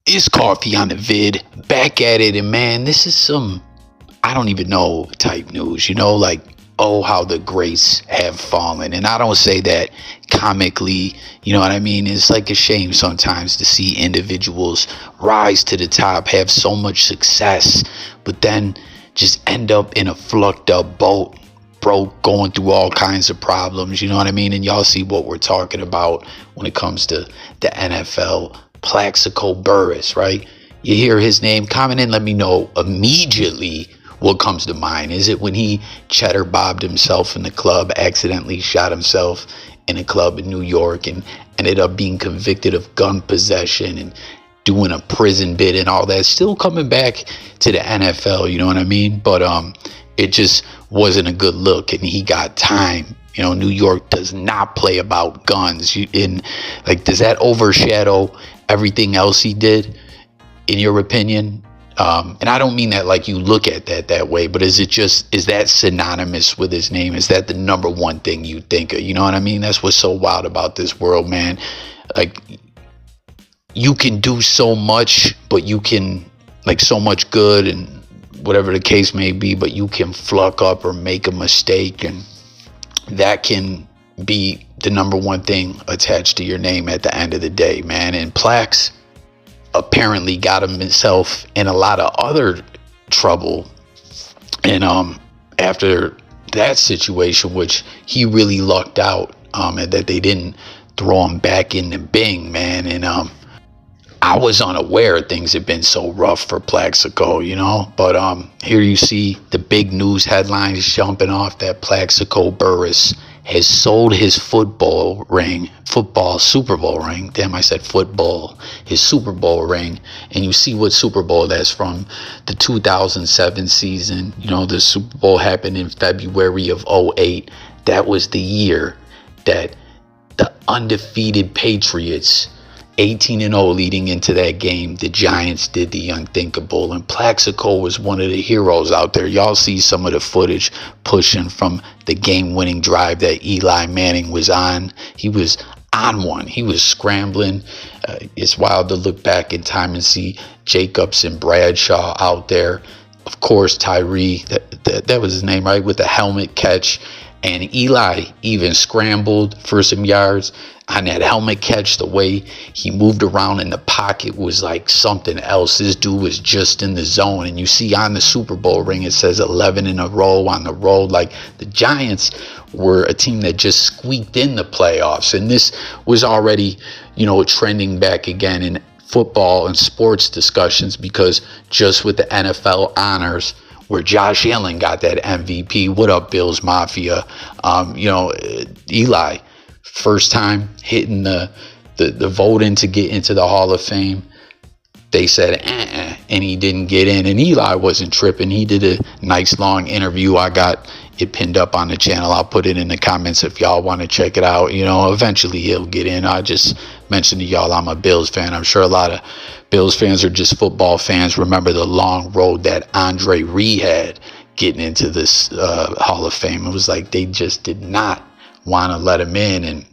It's Coffee on the vid, back at it, and man, this is some I don't even know type news, like, oh, how the greats have fallen. And I don't say that comically, you know what I mean? It's like a shame sometimes to see individuals rise to the top, have so much success, but then just end up in a flucked up boat, broke, going through all kinds of problems, you know what I mean? And y'all see what we're talking about when it comes to the NFL. Plaxico Burress, right? You hear his name, comment and let me know immediately what comes to mind. Is it when he cheddar bobbed himself in the club, accidentally shot himself in a club in New York, and ended up being convicted of gun possession and doing a prison bid and all that, still coming back to the NFL, you know what I mean? But it just wasn't a good look, and he got time. New York does not play about guns. Does that overshadow everything else he did, in your opinion? And I don't mean that like you look at that way, but is that synonymous with his name? Is that the number one thing you think of? You know what I mean? That's what's so wild about this world, man. Like, you can do so much, but you can, like, so much good and whatever the case may be, but you can fluck up or make a mistake, and that can be the number one thing attached to your name at the end of the day, man. And Plax apparently got himself in a lot of other trouble, and after that situation, which he really lucked out, and that they didn't throw him back in the Bing, man. And I was unaware things had been so rough for Plaxico, but here you see the big news headlines jumping off that Plaxico Burress has sold his football Super Bowl ring. Damn, I said football. His Super Bowl ring. And you see what Super Bowl that's from, the 2007 season. The Super Bowl happened in February of 2008. That was the year that the undefeated Patriots, 18-0 leading into that game, the Giants did the unthinkable, and Plaxico was one of the heroes out there. Y'all see some of the footage pushing from the game-winning drive that Eli Manning was on. He was on one. He was scrambling. It's wild to look back in time and see Jacobs and Bradshaw out there. Of course, Tyree, that was his name, right, with the helmet catch. And Eli even scrambled for some yards on that helmet catch. The way he moved around in the pocket was like something else. This dude was just in the zone. And you see on the Super Bowl ring, it says 11 in a row on the road. Like, the Giants were a team that just squeaked in the playoffs. And this was already, trending back again in football and sports discussions, because just with the NFL honors, where Josh Allen got that MVP. What up, Bills Mafia? Eli, first time hitting the voting to get into the Hall of Fame. They said, and he didn't get in. And Eli wasn't tripping. He did a nice long interview. I got it pinned up on the channel. I'll put it in the comments if y'all want to check it out. Eventually he'll get in. I just mentioned to y'all I'm a Bills fan. I'm sure a lot of Bills fans are just football fans. Remember the long road that Andre Reed had getting into this Hall of Fame. It was like they just did not want to let him in. And,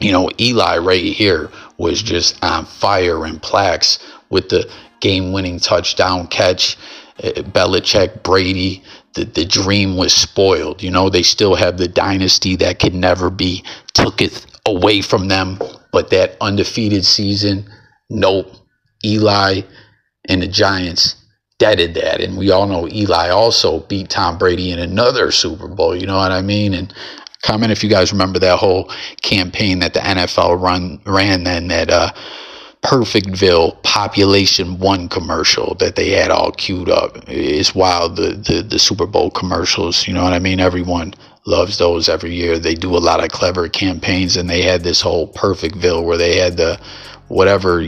Eli right here was just on fire, and Plax with the game-winning touchdown catch. Belichick, Brady, the dream was spoiled. They still have the dynasty that could never be tooketh away from them. But that undefeated season, nope. Eli and the Giants deaded that. And we all know Eli also beat Tom Brady in another Super Bowl. You know what I mean? And comment if you guys remember that whole campaign that the NFL ran then, that Perfectville Population 1 commercial that they had all queued up. It's wild, the Super Bowl commercials. You know what I mean? Everyone loves those every year. They do a lot of clever campaigns, and they had this whole Perfectville where they had the whatever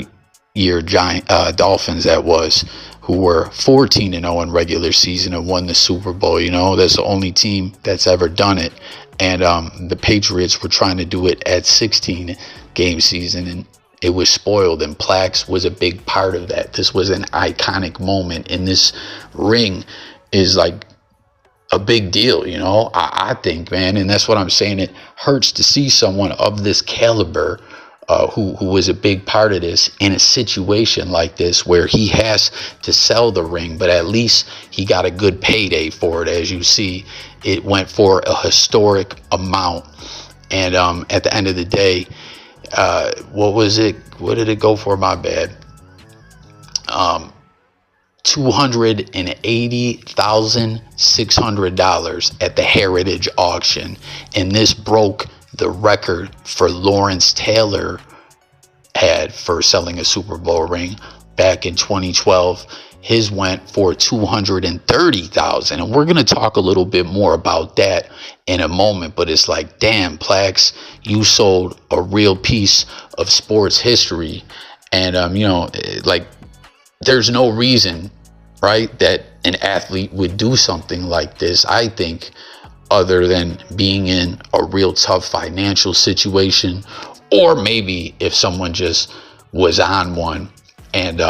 year Dolphins that was, who were 14-0 in regular season and won the Super Bowl. That's the only team that's ever done it. And the Patriots were trying to do it at 16 game season, and it was spoiled, and Plax was a big part of that. This was an iconic moment, and this ring is like a big deal, I think, man. And that's what I'm saying. It hurts to see someone of this caliber who was a big part of this in a situation like this where he has to sell the ring, but at least he got a good payday for it. As you see, it went for a historic amount. And at the end of the day, what was it? What did it go for? My bad. $280,600 at the Heritage auction, and this broke the record for Lawrence Taylor had for selling a Super Bowl ring back in 2012. His went for $230,000, and we're gonna talk a little bit more about that in a moment. But it's like, damn, Plax, you sold a real piece of sports history, and like, there's no reason, right, that an athlete would do something like this, I think, other than being in a real tough financial situation, or maybe if someone just was on one and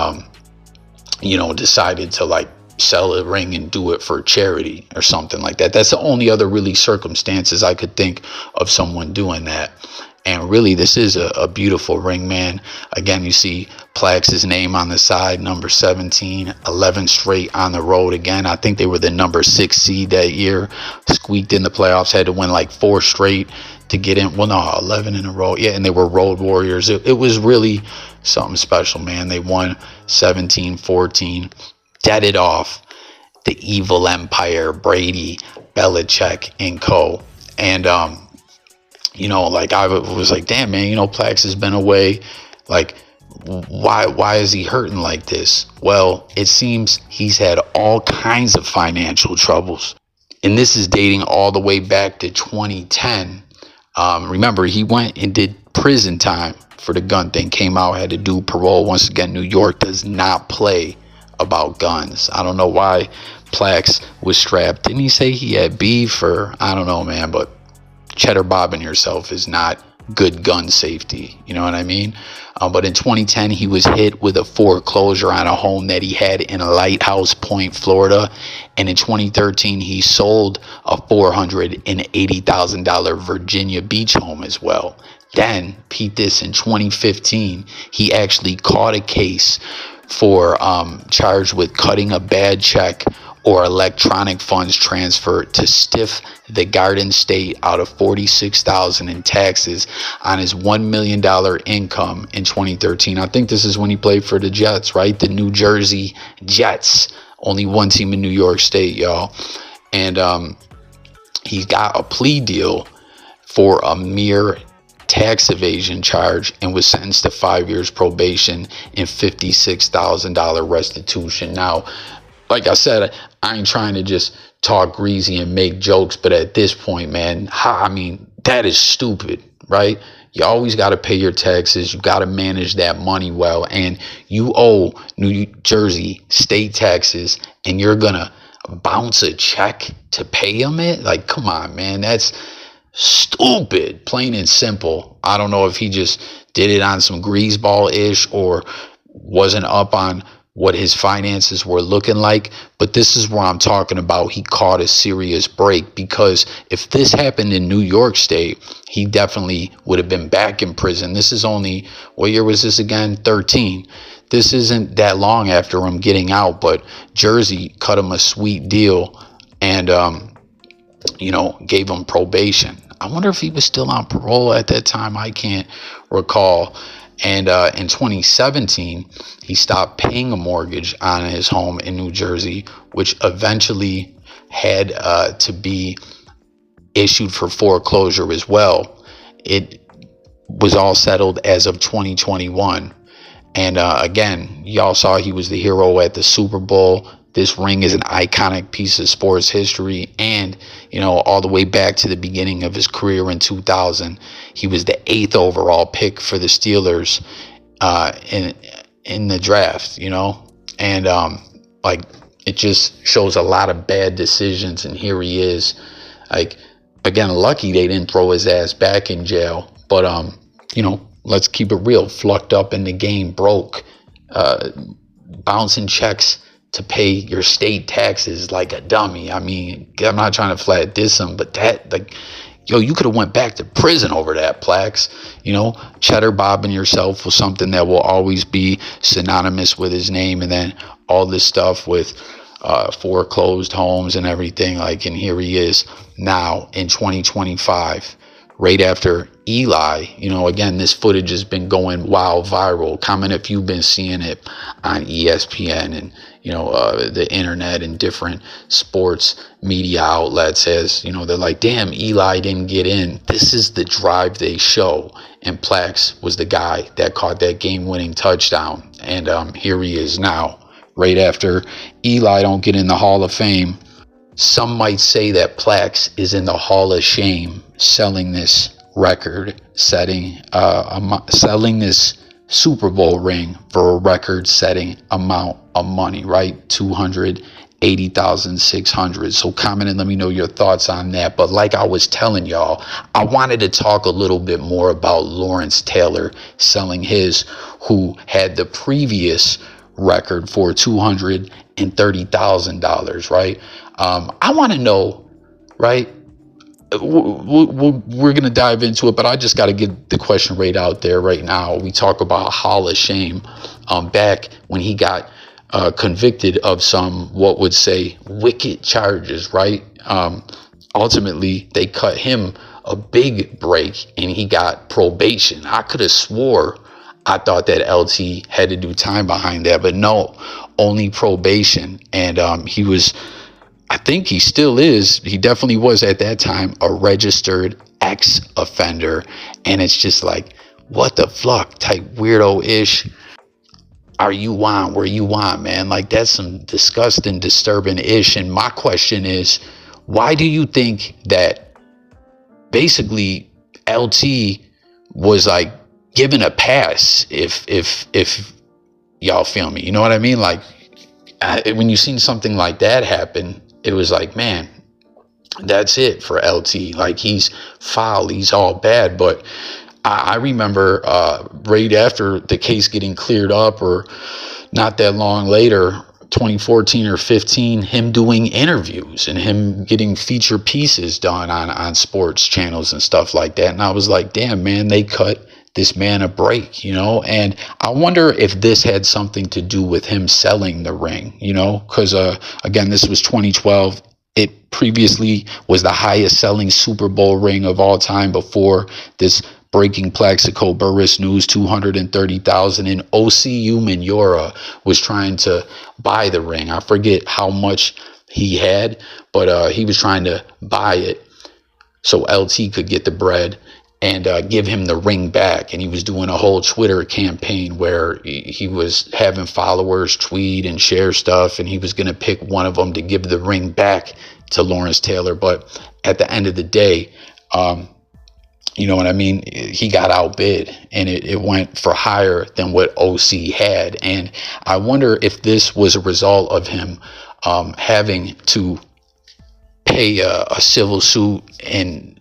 decided to like sell a ring and do it for charity or something like that. That's the only other really circumstances I could think of someone doing that. And really, this is a beautiful ring, man. Again, you see Plax's name on the side, number 17, 11 straight on the road. Again, I think they were the number 6 seed that year, squeaked in the playoffs, had to win like 4 straight to get in. Well, no, 11 in a row. Yeah, and they were road warriors. It was really something special, man. They won 17-14, deaded off the evil empire, Brady, Belichick, and co. And, like I was like, damn, man, Plax has been away. Like, why is he hurting like this? Well, it seems he's had all kinds of financial troubles. And this is dating all the way back to 2010. Remember, he went and did prison time for the gun thing, came out, had to do parole. Once again, New York does not play about guns. I don't know why Plax was strapped. Didn't he say he had beef, or I don't know, man, but cheddar bobbing yourself is not good gun safety. You know what I mean? But in 2010, he was hit with a foreclosure on a home that he had in Lighthouse Point, Florida. And in 2013, he sold a $480,000 Virginia Beach home as well. Then, Pete, this in 2015, he actually caught a case for charged with cutting a bad check or electronic funds transfer to stiff the Garden State out of $46,000 in taxes on his $1 million income in 2013. I think this is when he played for the Jets, right? The New Jersey Jets. Only one team in New York State, y'all. And he got a plea deal for a mere tax evasion charge and was sentenced to 5 years probation and $56,000 restitution. Now, like I said, I ain't trying to just talk greasy and make jokes, but at this point, man, that is stupid, right? You always got to pay your taxes. You got to manage that money well, and you owe New Jersey state taxes, and you're going to bounce a check to pay them it? Like, come on, man, that's stupid, plain and simple. I don't know if he just did it on some greaseball-ish or wasn't up on what his finances were looking like, but this is where I'm talking about he caught a serious break, because if this happened in New York State, he definitely would have been back in prison. This is only, what year was this again? 13. This isn't that long after him getting out, but Jersey cut him a sweet deal and, gave him probation. I wonder if he was still on parole at that time. I can't recall. And in 2017, he stopped paying a mortgage on his home in New Jersey, which eventually had to be issued for foreclosure as well. It was all settled as of 2021. And again, y'all saw he was the hero at the Super Bowl. This ring is an iconic piece of sports history. And, all the way back to the beginning of his career in 2000, he was the 8th overall pick for the Steelers in the draft, And, it just shows a lot of bad decisions. And here he is. Like, again, lucky they didn't throw his ass back in jail. But, let's keep it real. Flucked up in the game, broke, bouncing checks to pay your state taxes like a dummy. I mean, I'm not trying to flat diss him, but that, like, yo, you could have went back to prison over that, Plax. You know, cheddar bobbing yourself was something that will always be synonymous with his name. And then all this stuff with foreclosed homes and everything. Like, and here he is now in 2025, right after Eli. You know, again, this footage has been going wild viral. Comment if you've been seeing it on ESPN and, you know, the internet and different sports media outlets. As, you know, they're like, damn, Eli didn't get in. This is the drive they show. And Plax was the guy that caught that game-winning touchdown. And here he is now, right after Eli don't get in the Hall of Fame. Some might say that Plax is in the Hall of Shame, selling this record setting, selling this Super Bowl ring for a record setting amount of money, right? $280,600. So comment and let me know your thoughts on that. But like I was telling y'all, I wanted to talk a little bit more about Lawrence Taylor selling his, who had the previous record for $230,000, right? I want to know, right? We're going to dive into it, but I just got to get the question right out there right now. We talk about Hall of Shame. Back when he got convicted of some, what would say, wicked charges, right? Ultimately, they cut him a big break and he got probation. I could have swore I thought that LT had to do time behind that, but no, only probation. And he was, I think he still is, he definitely was at that time, a registered ex-offender. And it's just like, what the fuck type weirdo-ish are you on, where you on, man? Like, that's some disgusting, disturbing-ish. And my question is, why do you think that basically LT was like given a pass, if y'all feel me? You know what I mean? Like, when you seen something like that happen, it was like, man, that's it for LT. Like, he's foul, he's all bad. But I remember right after the case getting cleared up, or not that long later, 2014 or 15, him doing interviews and him getting feature pieces done on sports channels and stuff like that. And I was like, damn, man, they cut this man a break, you know? And I wonder if this had something to do with him selling the ring, you know? Because, again, this was 2012. It previously was the highest selling Super Bowl ring of all time before this breaking Plaxico Burress news, 230,000. And OCU Minora was trying to buy the ring. I forget how much he had, but he was trying to buy it so LT could get the bread and give him the ring back. And he was doing a whole Twitter campaign where he was having followers tweet and share stuff, and he was going to pick one of them to give the ring back to Lawrence Taylor. But at the end of the day, you know what I mean? He got outbid, and it went for higher than what OC had. And I wonder if this was a result of him having to pay a civil suit and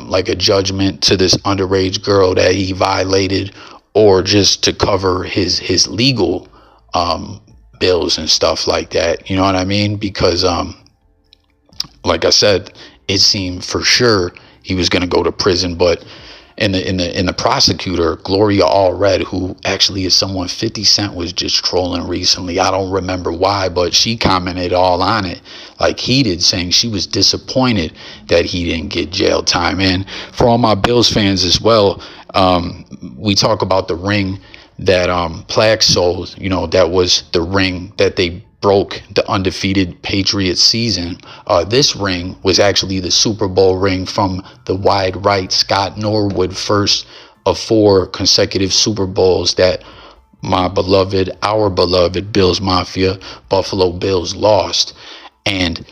like a judgment to this underage girl that he violated, or just to cover his legal bills and stuff like that. You know what I mean? Because like I said, it seemed for sure he was going to go to prison. But in the prosecutor, Gloria Allred, who actually is someone 50 Cent was just trolling recently, I don't remember why, but she commented all on it, like heated, saying she was disappointed that he didn't get jail time. And for all my Bills fans as well, we talk about the ring that Plax sold. You know, that was the ring that they broke the undefeated Patriots season. This ring was actually the Super Bowl ring from the wide right Scott Norwood, first of 4 consecutive Super Bowls that our beloved Bills Mafia, Buffalo Bills, lost. And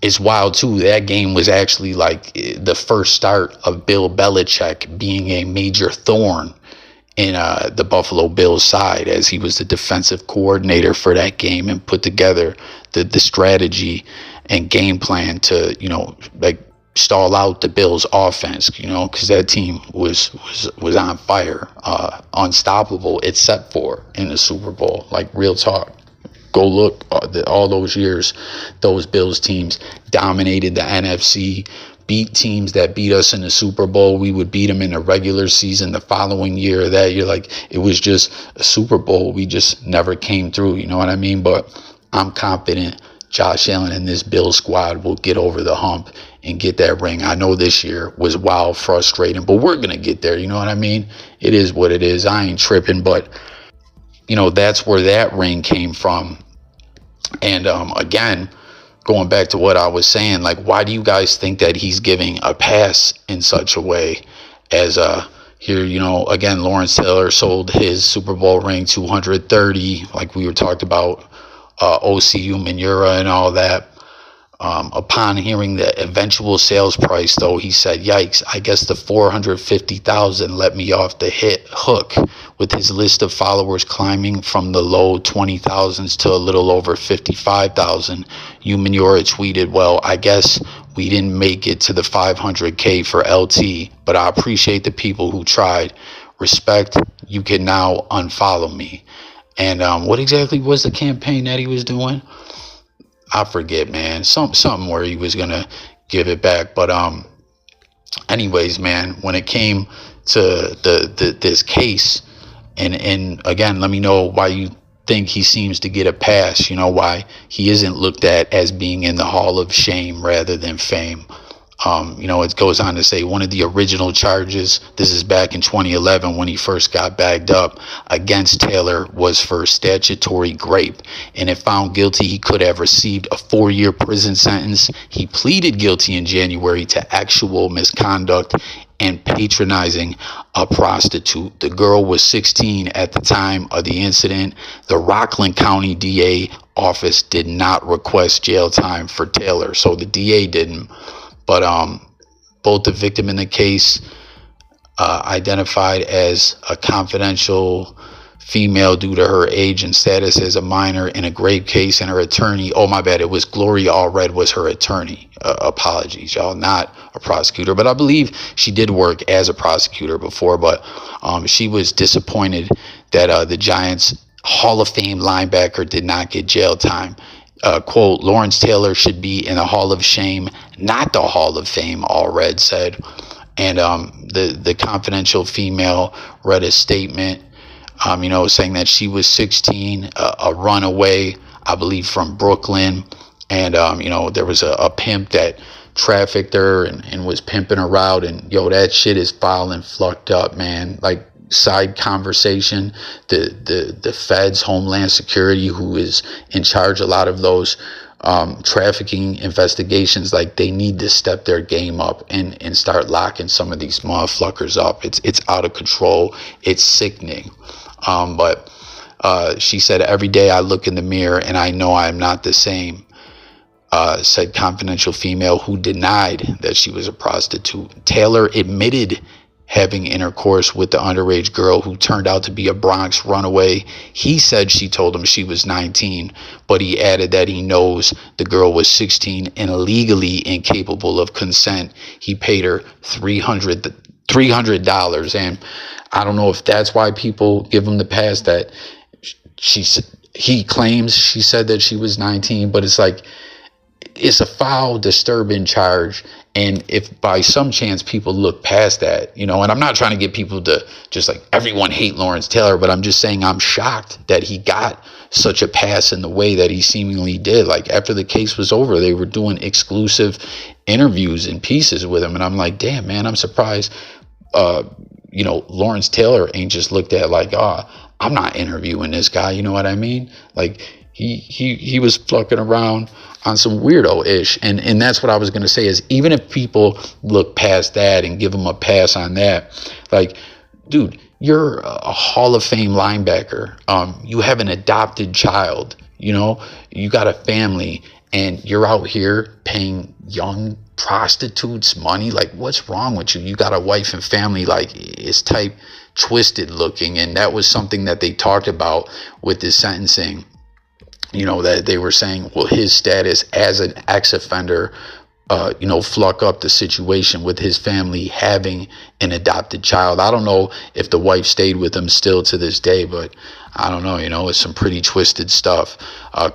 it's wild too, that game was actually like the first start of Bill Belichick being a major thorn in the Buffalo Bills side, as he was the defensive coordinator for that game and put together the strategy and game plan to, you know, like stall out the Bills offense, you know, because that team was on fire, unstoppable, except for in the Super Bowl. Like, real talk. Go look all those years, those Bills teams dominated the NFC, beat teams that beat us in the Super Bowl. We would beat them in the regular season the following year. That year, like, it was just a Super Bowl. We just never came through. You know what I mean? But I'm confident Josh Allen and this Bills squad will get over the hump and get that ring. I know this year was wild, frustrating, but we're going to get there. You know what I mean? It is what it is. I ain't tripping, but, you know, that's where that ring came from. And again, going back to what I was saying, like, why do you guys think that he's giving a pass in such a way as here, you know, again, Lawrence Taylor sold his Super Bowl ring, 230, like we were talked about, OCU Manura and all that. Upon hearing the eventual sales price, though, he said, yikes, I guess the 450,000 let me off the hook, with his list of followers climbing from the low 20,000s to a little over 55,000. Manura tweeted, well, I guess we didn't make it to the 500K for LT, but I appreciate the people who tried. Respect, you can now unfollow me. And what exactly was the campaign that he was doing? I forget, man. Something where he was gonna give it back. But anyways, man, when it came to this case, and again, let me know why you think he seems to get a pass. You know, why he isn't looked at as being in the Hall of Shame rather than fame. You know, it goes on to say one of the original charges, this is back in 2011 when he first got bagged up, against Taylor was for statutory rape. And if found guilty, he could have received a 4-year prison sentence. He pleaded guilty in January to actual misconduct and patronizing a prostitute. The girl was 16 at the time of the incident. The Rockland County DA office did not request jail time for Taylor, so the DA didn't. But both the victim in the case, identified as a confidential female due to her age and status as a minor in a grave case, and her attorney, oh my bad, it was Gloria Allred was her attorney. Apologies, y'all, not a prosecutor, but I believe she did work as a prosecutor before. But she was disappointed that the Giants Hall of Fame linebacker did not get jail time. Quote, Lawrence Taylor should be in the Hall of Shame, not the Hall of Fame, Allred said. And the confidential female read a statement, you know, saying that she was 16, a runaway, I believe, from Brooklyn. And, you know, there was a pimp that trafficked her and was pimping her out. And, yo, that shit is foul and fucked up, man. Like, side conversation, the feds, Homeland Security, who is in charge a lot of those trafficking investigations, like, they need to step their game up and start locking some of these motherfuckers up. It's out of control. It's sickening. But she said, every day I look in the mirror and I know I'm not the same, said confidential female who denied that she was a prostitute. Taylor admitted having intercourse with the underage girl who turned out to be a Bronx runaway. He said she told him she was 19, but he added that he knows the girl was 16 and legally incapable of consent. He paid her $300, and I don't know if that's why people give him the pass, that he claims she said that she was 19, but it's like, it's a foul, disturbing charge. And if by some chance people look past that, you know, and I'm not trying to get people to just like everyone hate Lawrence Taylor, but I'm just saying I'm shocked that he got such a pass in the way that he seemingly did. Like, after the case was over, they were doing exclusive interviews and pieces with him. And I'm like, damn, man, I'm surprised, you know, Lawrence Taylor ain't just looked at like, I'm not interviewing this guy. You know what I mean? Like, he was fucking around on some weirdo-ish. And that's what I was going to say, is even if people look past that and give him a pass on that, like, dude, you're a Hall of Fame linebacker. You have an adopted child, you know, you got a family, and you're out here paying young prostitutes money. Like, what's wrong with you? You got a wife and family. Like, it's type twisted looking. And that was something that they talked about with this sentencing. You know, that they were saying, well, his status as an ex-offender, you know, fluck up the situation with his family having an adopted child. I don't know if the wife stayed with him still to this day, but I don't know, it's some pretty twisted stuff.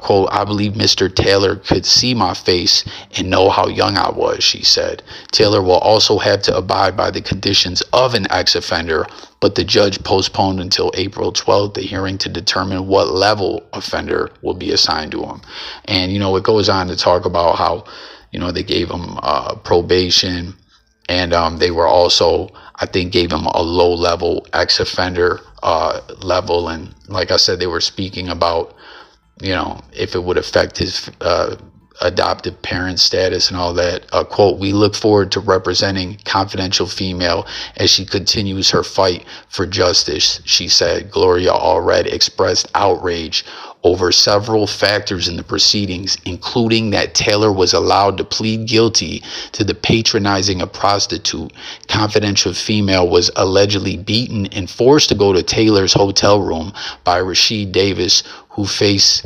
Quote, I believe Mr. Taylor could see my face and know how young I was, she said. Taylor will also have to abide by the conditions of an ex-offender, but the judge postponed until April 12th the hearing to determine what level offender will be assigned to him. And, it goes on to talk about how, they gave him probation, and they were also, I think, gave him a low-level ex-offender level. And like I said, they were speaking about, if it would affect his adoptive parent status and all that. Quote, we look forward to representing confidential female as she continues her fight for justice, she said. Gloria Allred expressed outrage over several factors in the proceedings, including that Taylor was allowed to plead guilty to the patronizing a prostitute. Confidential female was allegedly beaten and forced to go to Taylor's hotel room by Rashid Davis, who faces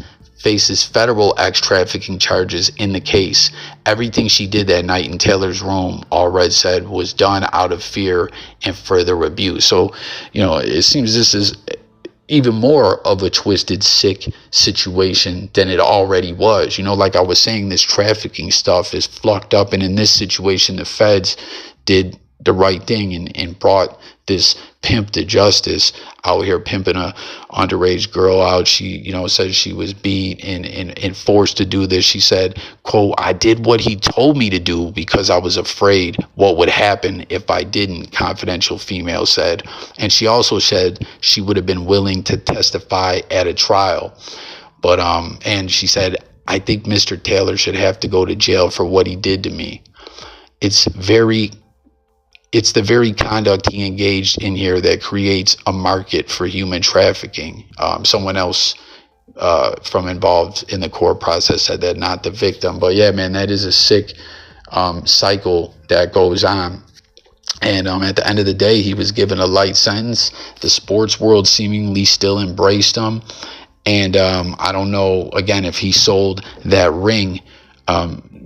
federal ex-trafficking charges in the case. Everything she did that night in Taylor's room, Allred said, was done out of fear and further abuse. So, it seems this is even more of a twisted, sick situation than it already was. Like I was saying, this trafficking stuff is fucked up, and in this situation, the feds did the right thing and brought this pimp to justice out here pimping a underage girl out. She, said she was beat and forced to do this. She said, quote, I did what he told me to do because I was afraid what would happen if I didn't, confidential female said. And she also said she would have been willing to testify at a trial. But, and she said, I think Mr. Taylor should have to go to jail for what he did to me. It's the very conduct he engaged in here that creates a market for human trafficking. Someone else from involved in the court process said that, not the victim. But yeah, man, that is a sick cycle that goes on. And at the end of the day, he was given a light sentence. The sports world seemingly still embraced him. And I don't know, again, if he sold that ring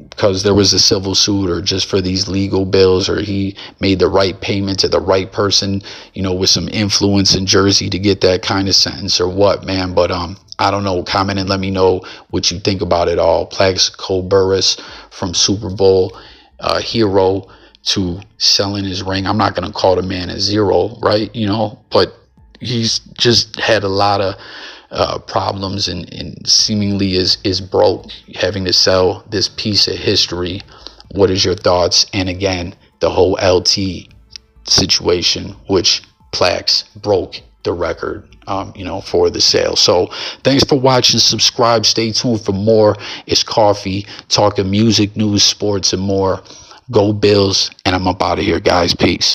because there was a civil suit, or just for these legal bills, or he made the right payment to the right person, with some influence in Jersey to get that kind of sentence, or what, man. But I don't know. Comment and let me know what you think about it all. Plaxico Burress, from Super Bowl hero to selling his ring. I'm not going to call the man a zero, right? But he's just had a lot of problems and seemingly is broke, having to sell this piece of history. What is your thoughts? And again, the whole LT situation, which Plax broke the record, for the sale. So thanks for watching. Subscribe. Stay tuned for more. It's Coffee, talking music, news, sports, and more. Go Bills. And I'm up out of here, guys. Peace.